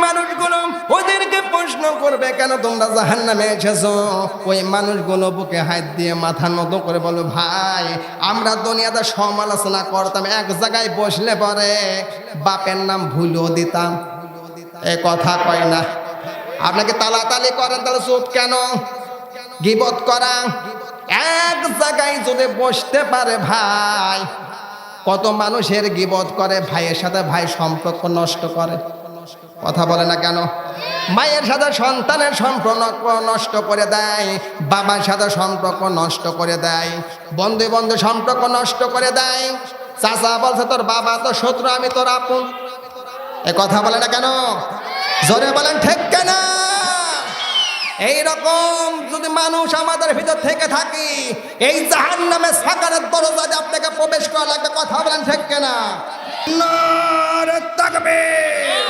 মানুষগুলো ওদেরকে প্রশ্ন করবে, কেন তোমরা জাহান্নামে এসেছো? ওই মানুষগুলো বুকে হাত দিয়ে মাথার মতো করে বলো, ভাই আমরা দুনিয়াতে সমালোচনা করতাম, এক জায়গায় বসলে পরে বাপের নাম ভুলও দিতাম। এ কথা কয় না। আপনাকে তালাতালি করেন, তাহলে চুপ কেন? গীবত করা এক জায়গায় যদি বসতে পারে ভাই, কত মানুষের গীবত করে, ভাইয়ের সাথে ভাই সম্পর্ক নষ্ট করে। কথা বলে না কেন? মায়ের সাথে সন্তানের সম্পর্ক নষ্ট করে দেয়, বাবার সাথে সম্পর্ক নষ্ট করে দেয়, বন্ধু বন্ধু সম্পর্ক নষ্ট করে দেয়। চাচা বলছে তোর বাবা তো শত্রু, আমি তোর আপন। এ কথা বলে না কেন? জোরে বলেন ঠিক কেন? এইরকম যদি মানুষ আমাদের ভিতর থেকে থাকি, এই জাহান্নামে সাকারের দরজায় আপনাকে প্রবেশ করা লাগবে। কথা বলেন ঠিক কেনা? নারে তাকবীর!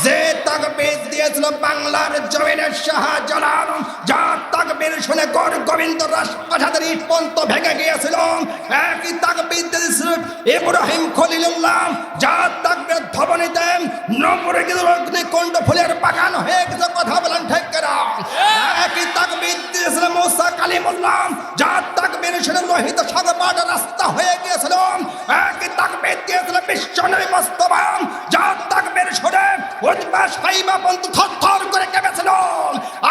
যে তাকবীর দিয়েছিল বাংলার জমিনের শাহজালাল, যার তাকবীর শুনে গৌর গোবিন্দ রাজপ্রাসাদের ইট পর্যন্ত ভেঙে গিয়েছিল, একই তাকবীর দিয়েছিল ইব্রাহিম খলিলুল্লাহ, যার তাকবীর ধবনিতে নবরগির অগ্নিকুণ্ড ফুলের বাগান হয়ে গেছে। কথা বলেন ঠিক কেনা? একই তাকবীর দিয়েছিল মুসা কালিমুল্লাহ, যার তাকবীর শুনে লোহিত সাগর পাড়ের রাস্তা হয়ে গিয়েছিল। একই তাকবীর দিয়েছিল বিশ্বনবী মুস্তাফা, যার তাকবীর শুনে উতবা সাইবা বন্ধু থরথর করে কেঁপেছিল।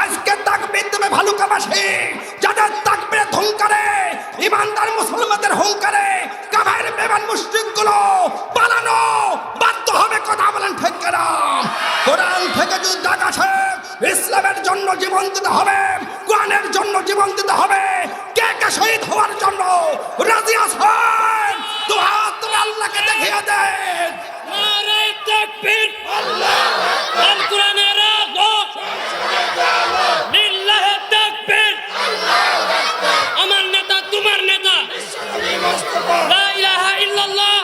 আজকে তাকবীর দেবে ভালুকাবাসী, যাদের তাকবীরের হুঙ্কারে ইমানদার মুসলমানদের হুঙ্কারে কাফের বেঈমান মুশরিকগুলো পালানো বাধ্য হবে। কথা বলেন ঠিক কিনা? কোরআন থেকে যদি ডাক আসে, ইসলামের জন্য জীবন দিতে হবে, কোরআনের জন্য জীবন দিতে হবে। কে কে শহীদ হওয়ার জন্য রাজি আছেন? দু হাত তুলে আল্লাহকে দেখিয়ে দেন। নারে তাকবীর! আল্লাহু আকবার! আল কোরআনের আলো! লিল্লাহি তাকবীর! আল্লাহু আকবার! আমার নেতা তোমার নেতা, লা ইলাহা ইল্লাল্লাহ,